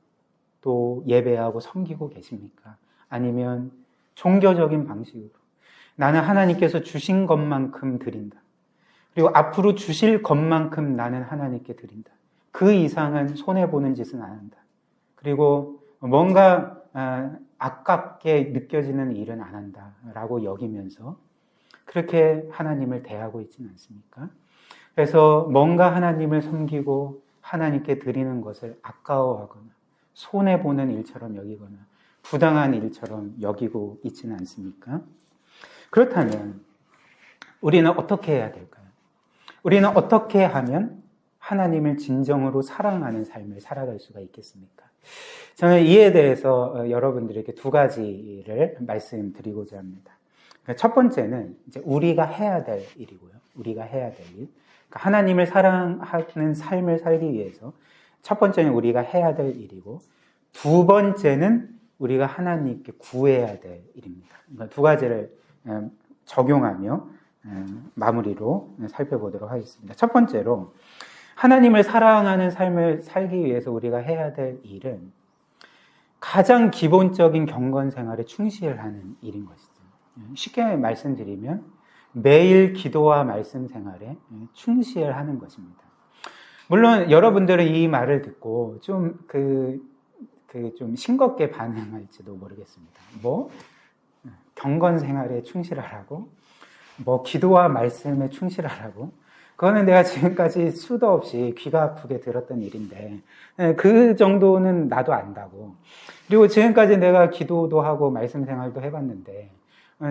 또 예배하고 섬기고 계십니까? 아니면 종교적인 방식으로 나는 하나님께서 주신 것만큼 드린다. 그리고 앞으로 주실 것만큼 나는 하나님께 드린다. 그 이상은 손해보는 짓은 안 한다. 그리고 뭔가 아깝게 느껴지는 일은 안 한다. 라고 여기면서 그렇게 하나님을 대하고 있지는 않습니까? 그래서 뭔가 하나님을 섬기고 하나님께 드리는 것을 아까워하거나 손해보는 일처럼 여기거나 부당한 일처럼 여기고 있지는 않습니까? 그렇다면 우리는 어떻게 해야 될까요? 우리는 어떻게 하면 하나님을 진정으로 사랑하는 삶을 살아갈 수가 있겠습니까? 저는 이에 대해서 여러분들에게 두 가지를 말씀드리고자 합니다. 첫 번째는 이제 우리가 해야 될 일이고요. 우리가 해야 될 일. 그러니까 하나님을 사랑하는 삶을 살기 위해서 첫 번째는 우리가 해야 될 일이고, 두 번째는 우리가 하나님께 구해야 될 일입니다. 그러니까 두 가지를 적용하며 마무리로 살펴보도록 하겠습니다. 첫 번째로 하나님을 사랑하는 삶을 살기 위해서 우리가 해야 될 일은 가장 기본적인 경건 생활에 충실하는 일인 것이죠. 쉽게 말씀드리면 매일 기도와 말씀 생활에 충실하는 것입니다. 물론 여러분들은 이 말을 듣고 좀 좀 싱겁게 반응할지도 모르겠습니다. 경건 생활에 충실하라고? 기도와 말씀에 충실하라고? 그거는 내가 지금까지 수도 없이 귀가 아프게 들었던 일인데 그 정도는 나도 안다고. 그리고 지금까지 내가 기도도 하고 말씀 생활도 해봤는데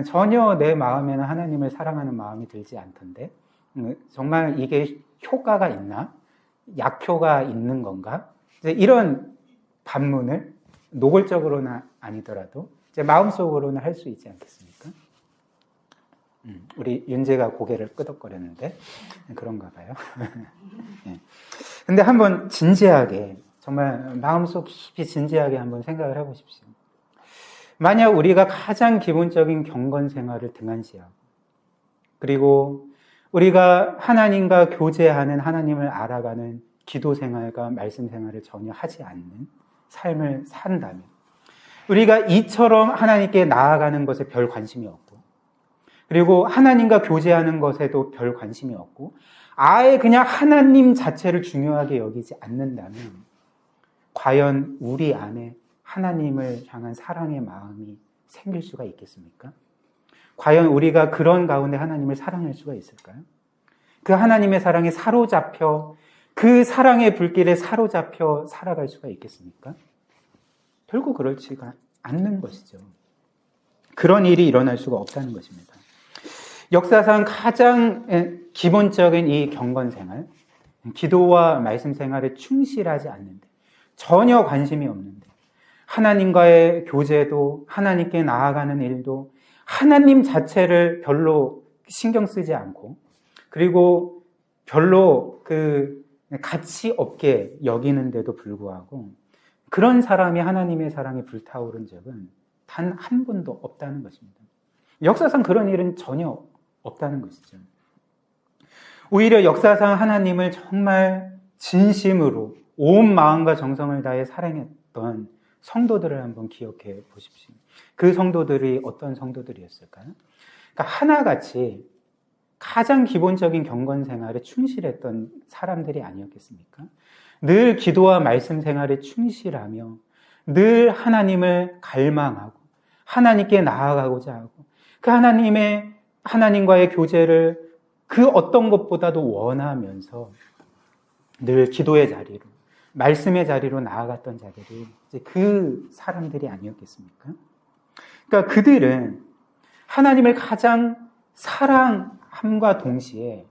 전혀 내 마음에는 하나님을 사랑하는 마음이 들지 않던데 정말 이게 효과가 있나? 약효가 있는 건가? 이런 반문을 노골적으로는 아니더라도 이제 마음속으로는 할 수 있지 않겠습니까? 우리 윤재가 고개를 끄덕거렸는데 그런가 봐요. 네. 근데 한번 진지하게, 정말 마음속 깊이 진지하게 한번 생각을 해보십시오. 만약 우리가 가장 기본적인 경건 생활을 등한시하고, 그리고 우리가 하나님과 교제하는, 하나님을 알아가는 기도 생활과 말씀 생활을 전혀 하지 않는 삶을 산다면, 우리가 이처럼 하나님께 나아가는 것에 별 관심이 없고, 그리고 하나님과 교제하는 것에도 별 관심이 없고, 아예 그냥 하나님 자체를 중요하게 여기지 않는다면 과연 우리 안에 하나님을 향한 사랑의 마음이 생길 수가 있겠습니까? 과연 우리가 그런 가운데 하나님을 사랑할 수가 있을까요? 그 하나님의 사랑에 사로잡혀 그 사랑의 불길에 사로잡혀 살아갈 수가 있겠습니까? 결국 그렇지가 않는 것이죠. 그런 일이 일어날 수가 없다는 것입니다. 역사상 가장 기본적인 이 경건 생활, 기도와 말씀 생활에 충실하지 않는데, 전혀 관심이 없는데, 하나님과의 교제도, 하나님께 나아가는 일도, 하나님 자체를 별로 신경 쓰지 않고, 그리고 별로 가치 없게 여기는데도 불구하고, 그런 사람이 하나님의 사랑에 불타오른 적은 단 한 번도 없다는 것입니다. 역사상 그런 일은 전혀 없다는 것이죠. 오히려 역사상 하나님을 정말 진심으로 온 마음과 정성을 다해 사랑했던 성도들을 한번 기억해 보십시오. 그 성도들이 어떤 성도들이었을까요? 그러니까 하나같이 가장 기본적인 경건 생활에 충실했던 사람들이 아니었겠습니까? 늘 기도와 말씀 생활에 충실하며 늘 하나님을 갈망하고 하나님께 나아가고자 하고 그 하나님과의 교제를 그 어떤 것보다도 원하면서 늘 기도의 자리로, 말씀의 자리로 나아갔던 자들이 이제 그 사람들이 아니었겠습니까? 그러니까 그들은 하나님을 가장 사랑함과 동시에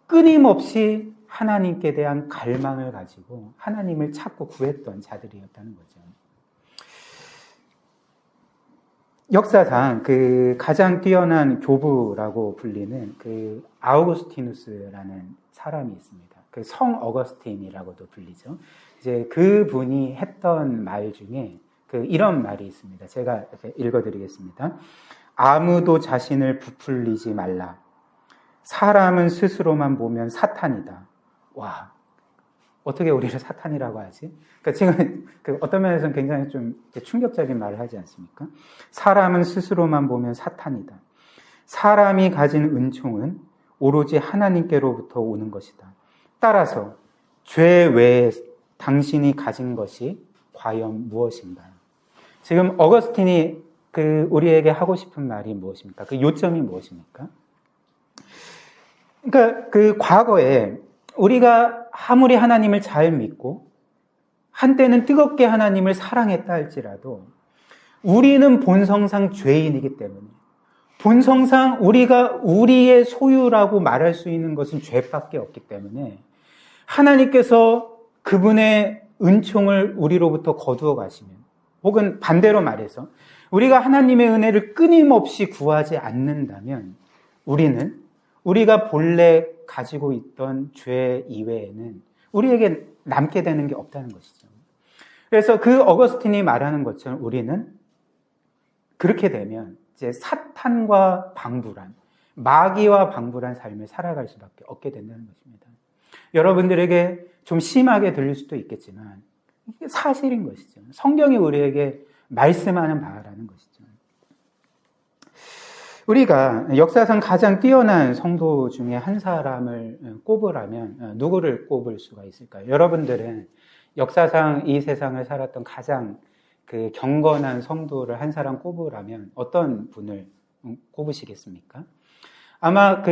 끊임없이 하나님께 대한 갈망을 가지고 하나님을 찾고 구했던 자들이었다는 거죠. 역사상 가장 뛰어난 교부라고 불리는 아우구스티누스라는 사람이 있습니다. 성 어거스틴이라고도 불리죠. 이제 그분이 했던 말 중에 이런 말이 있습니다. 제가 읽어드리겠습니다. 아무도 자신을 부풀리지 말라. 사람은 스스로만 보면 사탄이다. 와, 어떻게 우리를 사탄이라고 하지? 그러니까 지금 어떤 면에서는 굉장히 좀 충격적인 말을 하지 않습니까? 사람은 스스로만 보면 사탄이다. 사람이 가진 은총은 오로지 하나님께로부터 오는 것이다. 따라서 죄 외에 당신이 가진 것이 과연 무엇인가? 지금 어거스틴이 우리에게 하고 싶은 말이 무엇입니까? 그 요점이 무엇입니까? 그러니까 과거에 우리가 아무리 하나님을 잘 믿고 한때는 뜨겁게 하나님을 사랑했다 할지라도 우리는 본성상 죄인이기 때문에 본성상 우리가 우리의 소유라고 말할 수 있는 것은 죄밖에 없기 때문에 하나님께서 그분의 은총을 우리로부터 거두어 가시면 혹은 반대로 말해서 우리가 하나님의 은혜를 끊임없이 구하지 않는다면 우리가 본래 가지고 있던 죄 이외에는 우리에게 남게 되는 게 없다는 것이죠. 그래서 어거스틴이 말하는 것처럼 우리는 그렇게 되면 이제 사탄과 방불한, 마귀와 방불한 삶을 살아갈 수밖에 없게 된다는 것입니다. 여러분들에게 좀 심하게 들릴 수도 있겠지만 이게 사실인 것이죠. 성경이 우리에게 말씀하는 바라는 것이죠. 우리가 역사상 가장 뛰어난 성도 중에 한 사람을 꼽으라면 누구를 꼽을 수가 있을까요? 여러분들은 역사상 이 세상을 살았던 가장 경건한 성도를 한 사람 꼽으라면 어떤 분을 꼽으시겠습니까? 아마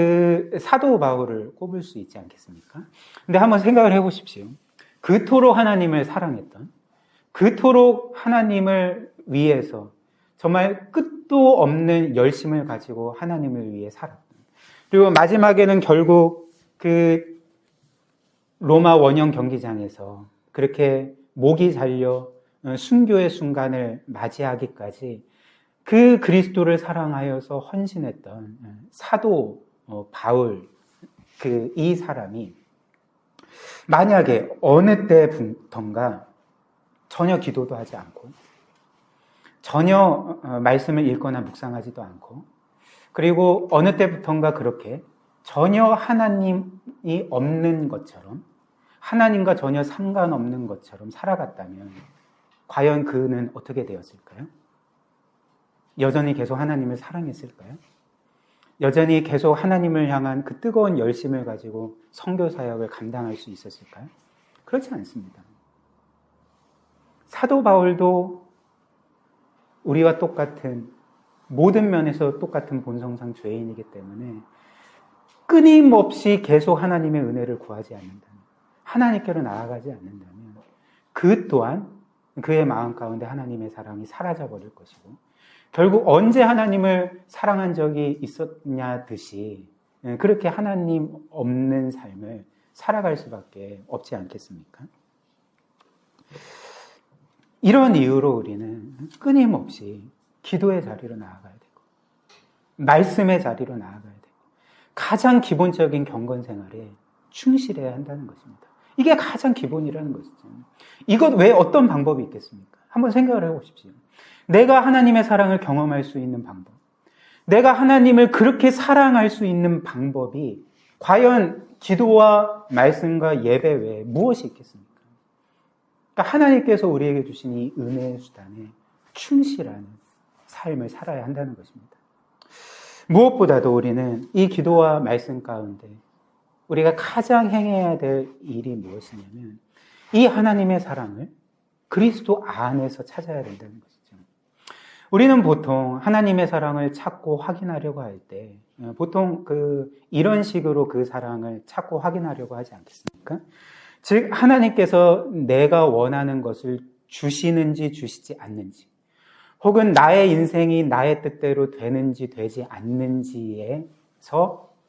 사도 바울을 꼽을 수 있지 않겠습니까? 근데 한번 생각을 해보십시오. 그토록 하나님을 사랑했던, 그토록 하나님을 위해서 정말 끝도 없는 열심을 가지고 하나님을 위해 살았던, 그리고 마지막에는 결국 로마 원형 경기장에서 그렇게 목이 잘려 순교의 순간을 맞이하기까지 그 그리스도를 사랑하여서 헌신했던 사도 바울 이 사람이 만약에 어느 때부턴가 전혀 기도도 하지 않고 전혀 말씀을 읽거나 묵상하지도 않고 그리고 어느 때부턴가 그렇게 전혀 하나님이 없는 것처럼 하나님과 전혀 상관없는 것처럼 살아갔다면 과연 그는 어떻게 되었을까요? 여전히 계속 하나님을 사랑했을까요? 여전히 계속 하나님을 향한 그 뜨거운 열심을 가지고 선교 사역을 감당할 수 있었을까요? 그렇지 않습니다. 사도 바울도 우리와 똑같은 모든 면에서 똑같은 본성상 죄인이기 때문에 끊임없이 계속 하나님의 은혜를 구하지 않는다면, 하나님께로 나아가지 않는다면 그 또한 그의 마음 가운데 하나님의 사랑이 사라져버릴 것이고, 결국 언제 하나님을 사랑한 적이 있었냐 듯이 그렇게 하나님 없는 삶을 살아갈 수밖에 없지 않겠습니까? 이런 이유로 우리는 끊임없이 기도의 자리로 나아가야 되고, 말씀의 자리로 나아가야 되고, 가장 기본적인 경건 생활에 충실해야 한다는 것입니다. 이게 가장 기본이라는 것이죠. 이것 외에 어떤 방법이 있겠습니까? 한번 생각을 해보십시오. 내가 하나님의 사랑을 경험할 수 있는 방법, 내가 하나님을 그렇게 사랑할 수 있는 방법이 과연 기도와 말씀과 예배 외에 무엇이 있겠습니까? 그러니까 하나님께서 우리에게 주신 이 은혜의 수단에 충실한 삶을 살아야 한다는 것입니다. 무엇보다도 우리는 이 기도와 말씀 가운데 우리가 가장 행해야 될 일이 무엇이냐면, 이 하나님의 사랑을 그리스도 안에서 찾아야 된다는 것이죠. 우리는 보통 하나님의 사랑을 찾고 확인하려고 할 때 보통 이런 식으로 그 사랑을 찾고 확인하려고 하지 않겠습니까? 즉, 하나님께서 내가 원하는 것을 주시는지 주시지 않는지, 혹은 나의 인생이 나의 뜻대로 되는지 되지 않는지에서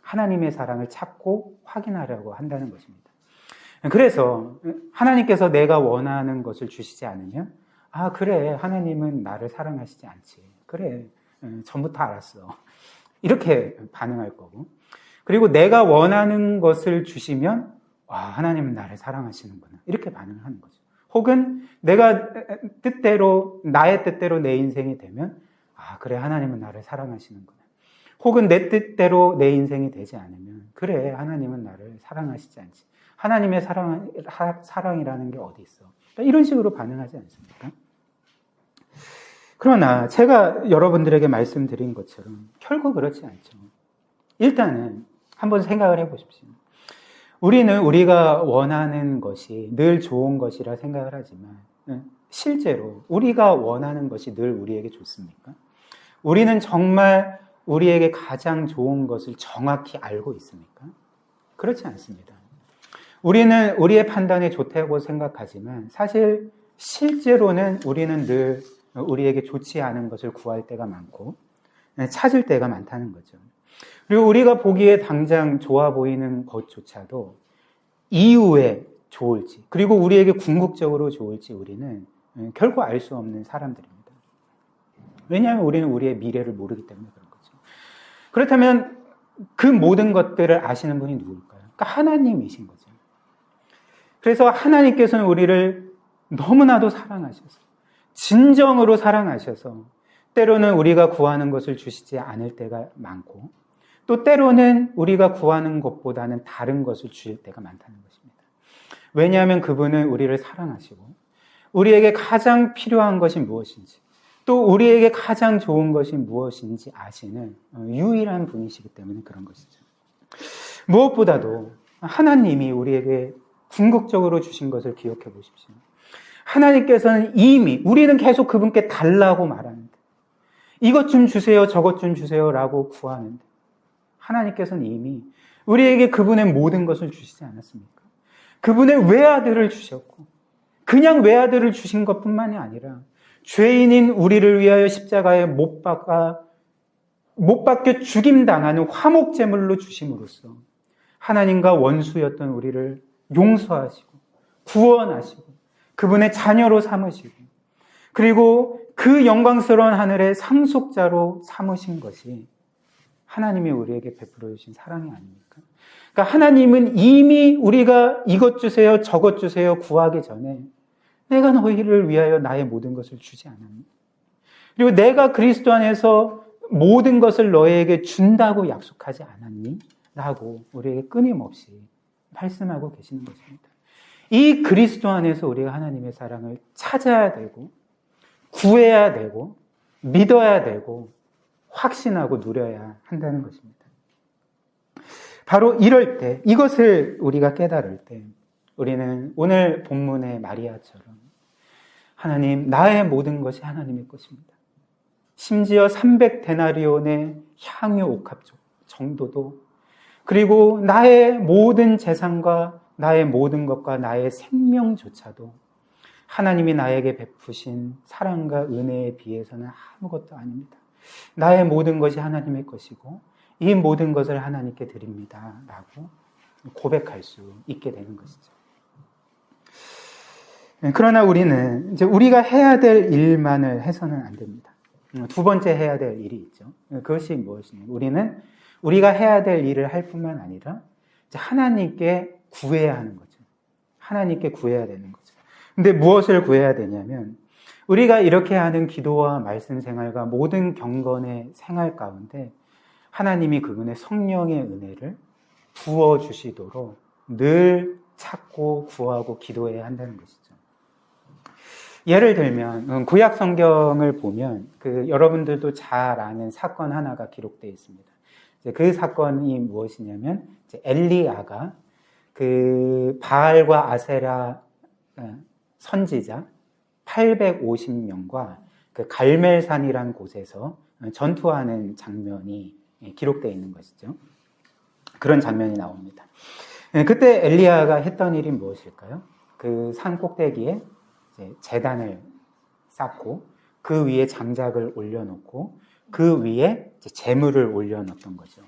하나님의 사랑을 찾고 확인하려고 한다는 것입니다. 그래서 하나님께서 내가 원하는 것을 주시지 않으면, 아, 그래, 하나님은 나를 사랑하시지 않지. 그래, 전부터 알았어. 이렇게 반응할 거고, 그리고 내가 원하는 것을 주시면, 와, 하나님은 나를 사랑하시는구나. 이렇게 반응하는 거죠. 혹은 내가 나의 뜻대로 내 인생이 되면, 아, 그래, 하나님은 나를 사랑하시는구나. 혹은 내 뜻대로 내 인생이 되지 않으면, 그래, 하나님은 나를 사랑하시지 않지. 하나님의 사랑이라는 게 어디 있어? 이런 식으로 반응하지 않습니까? 그러나 제가 여러분들에게 말씀드린 것처럼 결국 그렇지 않죠. 일단은 한번 생각을 해보십시오. 우리는 우리가 원하는 것이 늘 좋은 것이라 생각을 하지만, 실제로 우리가 원하는 것이 늘 우리에게 좋습니까? 우리는 정말 우리에게 가장 좋은 것을 정확히 알고 있습니까? 그렇지 않습니다. 우리는 우리의 판단이 좋다고 생각하지만, 사실 실제로는 우리는 늘 우리에게 좋지 않은 것을 구할 때가 많고 찾을 때가 많다는 거죠. 그리고 우리가 보기에 당장 좋아 보이는 것조차도 이후에 좋을지, 그리고 우리에게 궁극적으로 좋을지 우리는 결코 알 수 없는 사람들입니다. 왜냐하면 우리는 우리의 미래를 모르기 때문에 그런 거죠. 그렇다면 그 모든 것들을 아시는 분이 누굴까요? 그러니까 하나님이신 거죠. 그래서 하나님께서는 우리를 너무나도 사랑하셔서, 진정으로 사랑하셔서 때로는 우리가 구하는 것을 주시지 않을 때가 많고, 또 때로는 우리가 구하는 것보다는 다른 것을 주실 때가 많다는 것입니다. 왜냐하면 그분은 우리를 사랑하시고 우리에게 가장 필요한 것이 무엇인지, 또 우리에게 가장 좋은 것이 무엇인지 아시는 유일한 분이시기 때문에 그런 것이죠. 무엇보다도 하나님이 우리에게 궁극적으로 주신 것을 기억해 보십시오. 하나님께서는 이미, 우리는 계속 그분께 달라고 말하는데, 이것 좀 주세요, 저것 좀 주세요 라고 구하는데, 하나님께서는 이미 우리에게 그분의 모든 것을 주시지 않았습니까? 그분의 외아들을 주셨고, 그냥 외아들을 주신 것뿐만이 아니라 죄인인 우리를 위하여 십자가에 못 박혀 죽임당하는 화목제물로 주심으로써 하나님과 원수였던 우리를 용서하시고 구원하시고 그분의 자녀로 삼으시고, 그리고 그 영광스러운 하늘의 상속자로 삼으신 것이 하나님이 우리에게 베풀어 주신 사랑이 아닙니까? 그러니까 하나님은 이미 우리가 이것 주세요, 저것 주세요 구하기 전에 내가 너희를 위하여 나의 모든 것을 주지 않았니? 그리고 내가 그리스도 안에서 모든 것을 너희에게 준다고 약속하지 않았니? 라고 우리에게 끊임없이 말씀하고 계시는 것입니다. 이 그리스도 안에서 우리가 하나님의 사랑을 찾아야 되고, 구해야 되고, 믿어야 되고, 확신하고 누려야 한다는 것입니다. 바로 이럴 때, 이것을 우리가 깨달을 때, 우리는 오늘 본문의 마리아처럼 하나님, 나의 모든 것이 하나님의 것입니다. 심지어 300데나리온의 향유 옥합 정도도, 그리고 나의 모든 재산과 나의 모든 것과 나의 생명조차도 하나님이 나에게 베푸신 사랑과 은혜에 비해서는 아무것도 아닙니다. 나의 모든 것이 하나님의 것이고 이 모든 것을 하나님께 드립니다 라고 고백할 수 있게 되는 것이죠. 그러나 우리는 이제 우리가 해야 될 일만을 해서는 안 됩니다. 두 번째 해야 될 일이 있죠. 그것이 무엇이냐면 우리는 우리가 해야 될 일을 할 뿐만 아니라 이제 하나님께 구해야 하는 거죠. 하나님께 구해야 되는 거죠. 근데 무엇을 구해야 되냐면 우리가 이렇게 하는 기도와 말씀 생활과 모든 경건의 생활 가운데 하나님이 그분의 성령의 은혜를 부어주시도록 늘 찾고 구하고 기도해야 한다는 것이죠. 예를 들면 구약 성경을 보면 여러분들도 잘 아는 사건 하나가 기록되어 있습니다. 그 사건이 무엇이냐면 엘리야가 그 바알과 아세라 선지자 850명과 그 갈멜산이라는 곳에서 전투하는 장면이 기록되어 있는 것이죠. 그런 장면이 나옵니다. 그때 엘리야가 했던 일이 무엇일까요? 그 산 꼭대기에 제단을 쌓고 그 위에 장작을 올려놓고 그 위에 제물을 올려놓던 거죠.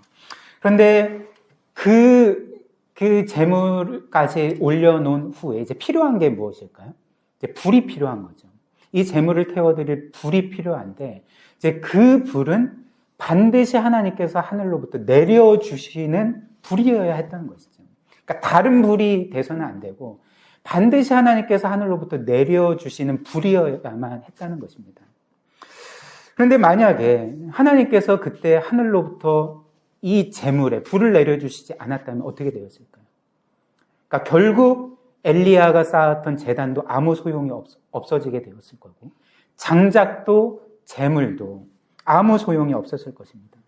그런데 그 제물까지 올려놓은 후에 이제 필요한 게 무엇일까요? 이제 불이 필요한 거죠. 이 제물을 태워드릴 불이 필요한데 이제 그 불은 반드시 하나님께서 하늘로부터 내려주시는 불이어야 했다는 것이죠. 그러니까 다른 불이 돼서는 안 되고 반드시 하나님께서 하늘로부터 내려주시는 불이어야만 했다는 것입니다. 그런데 만약에 하나님께서 그때 하늘로부터 이 제물에 불을 내려주시지 않았다면 어떻게 되었을까요? 그러니까 결국 엘리야가 쌓았던 제단도 아무 소용이 없어지게 되었을 거고 장작도 제물도 아무 소용이 없었을 것입니다.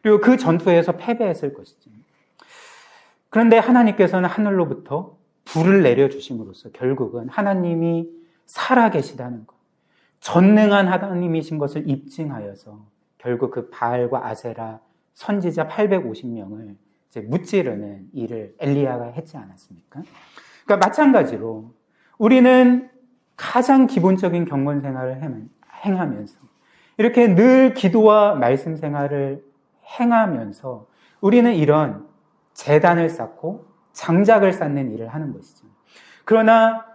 그리고 그 전투에서 패배했을 것이죠. 그런데 하나님께서는 하늘로부터 불을 내려주심으로써 결국은 하나님이 살아계시다는 것, 전능한 하나님이신 것을 입증하여서 결국 그 바알과 아세라 선지자 850명을 이제 무찌르는 일을 엘리야가 했지 않았습니까? 그러니까 마찬가지로 우리는 가장 기본적인 경건 생활을 행하면서 이렇게 늘 기도와 말씀 생활을 행하면서 우리는 이런 제단을 쌓고 장작을 쌓는 일을 하는 것이죠. 그러나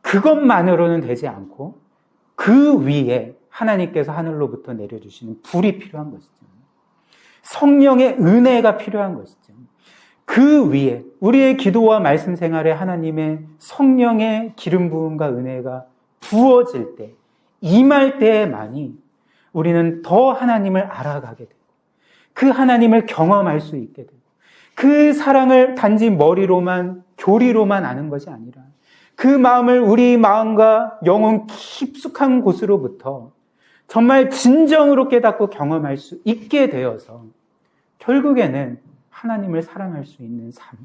그것만으로는 되지 않고 그 위에 하나님께서 하늘로부터 내려주시는 불이 필요한 것이죠. 성령의 은혜가 필요한 것이죠. 그 위에 우리의 기도와 말씀 생활에 하나님의 성령의 기름 부음과 은혜가 부어질 때, 임할 때에만이 우리는 더 하나님을 알아가게 되고 그 하나님을 경험할 수 있게 되고 그 사랑을 단지 머리로만 교리로만 아는 것이 아니라 그 마음을 우리 마음과 영혼 깊숙한 곳으로부터 정말 진정으로 깨닫고 경험할 수 있게 되어서 결국에는 하나님을 사랑할 수 있는 삶,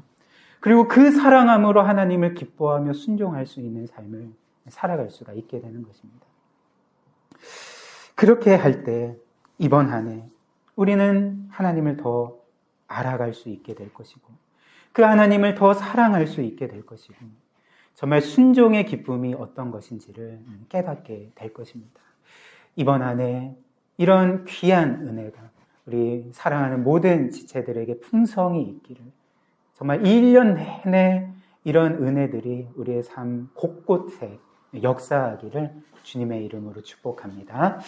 그리고 그 사랑함으로 하나님을 기뻐하며 순종할 수 있는 삶을 살아갈 수가 있게 되는 것입니다. 그렇게 할 때 이번 한 해 우리는 하나님을 더 알아갈 수 있게 될 것이고 그 하나님을 더 사랑할 수 있게 될 것이고 정말 순종의 기쁨이 어떤 것인지를 깨닫게 될 것입니다. 이번 한 해 이런 귀한 은혜가 우리 사랑하는 모든 지체들에게 풍성히 있기를, 정말 1년 내내 이런 은혜들이 우리의 삶 곳곳에 역사하기를 주님의 이름으로 축복합니다.